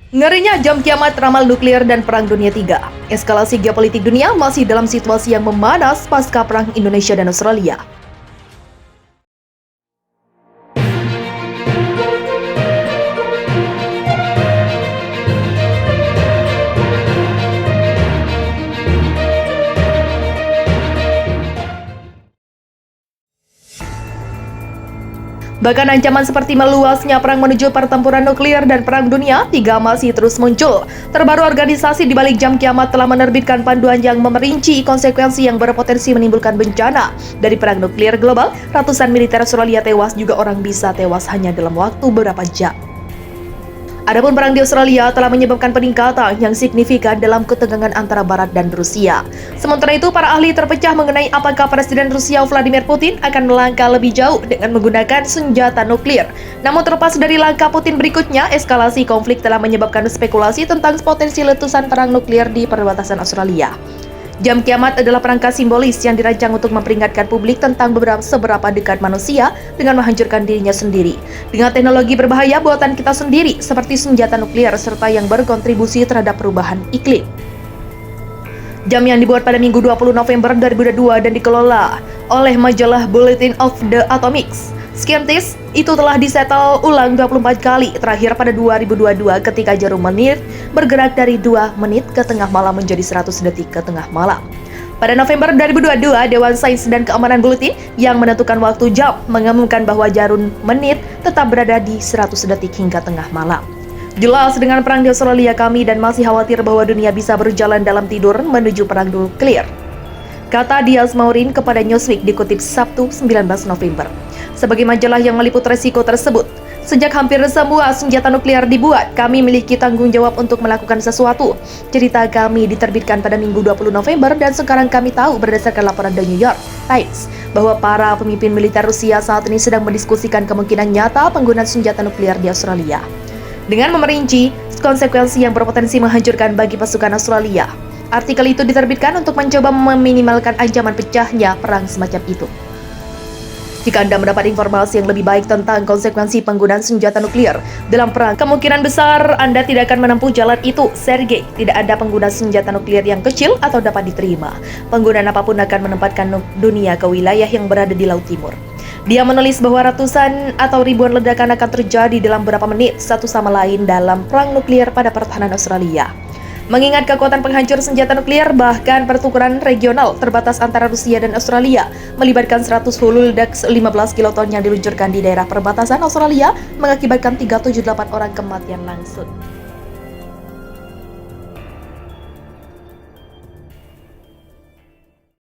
Ngerinya jam kiamat ramal nuklir dan Perang Dunia III. Eskalasi geopolitik dunia masih dalam situasi yang memanas pasca Perang Indonesia dan Australia. Bahkan ancaman seperti meluasnya perang menuju pertempuran nuklir dan Perang Dunia III masih terus muncul. Terbaru, organisasi di balik jam kiamat telah menerbitkan panduan yang memperinci konsekuensi yang berpotensi menimbulkan bencana. Dari perang nuklir global, ratusan militer Australia tewas, juga orang bisa tewas hanya dalam waktu beberapa jam. Adapun perang di Australia telah menyebabkan peningkatan yang signifikan dalam ketegangan antara Barat dan Rusia. Sementara itu, para ahli terpecah mengenai apakah Presiden Rusia Vladimir Putin akan melangkah lebih jauh dengan menggunakan senjata nuklir. Namun terlepas dari langkah Putin berikutnya, eskalasi konflik telah menyebabkan spekulasi tentang potensi letusan perang nuklir di perbatasan Australia. Jam kiamat adalah perangkat simbolis yang dirancang untuk memperingatkan publik tentang seberapa dekat manusia dengan menghancurkan dirinya sendiri. Dengan teknologi berbahaya buatan kita sendiri seperti senjata nuklir serta yang berkontribusi terhadap perubahan iklim. Jam yang dibuat pada Minggu 20 November 2002 dan dikelola oleh majalah Bulletin of the Atomic Scientist itu telah disetel ulang 24 kali, terakhir pada 2022 ketika jarum menit bergerak dari 2 menit ke tengah malam menjadi 100 detik ke tengah malam. Pada November 2022, Dewan Sains dan Keamanan Bulletin yang menentukan waktu jam mengumumkan bahwa jarum menit tetap berada di 100 detik hingga tengah malam. Jelas, dengan perang di Australia kami dan masih khawatir bahwa dunia bisa berjalan dalam tidur menuju perang nuklir, kata Diaz Maurin kepada Newsweek dikutip Sabtu 19 November. Sebagai majalah yang meliput resiko tersebut, sejak hampir semua senjata nuklir dibuat, kami memiliki tanggung jawab untuk melakukan sesuatu. Cerita kami diterbitkan pada Minggu 20 November dan sekarang kami tahu berdasarkan laporan The New York Times bahwa para pemimpin militer Rusia saat ini sedang mendiskusikan kemungkinan nyata penggunaan senjata nuklir di Australia. Dengan memerinci konsekuensi yang berpotensi menghancurkan bagi pasukan Australia, artikel itu diterbitkan untuk mencoba meminimalkan ancaman pecahnya perang semacam itu. Jika Anda mendapat informasi yang lebih baik tentang konsekuensi penggunaan senjata nuklir dalam perang, kemungkinan besar Anda tidak akan menempuh jalan itu, Sergei. Tidak ada pengguna senjata nuklir yang kecil atau dapat diterima. Penggunaan apapun akan menempatkan dunia ke wilayah yang berada di Laut Timur. Dia menulis bahwa ratusan atau ribuan ledakan akan terjadi dalam beberapa menit satu sama lain dalam perang nuklir pada pertahanan Australia. Mengingat kekuatan penghancur senjata nuklir, bahkan pertukaran regional terbatas antara Rusia dan Australia melibatkan 100 hulu ledak 15 kiloton yang diluncurkan di daerah perbatasan Australia mengakibatkan 378 orang kematian langsung.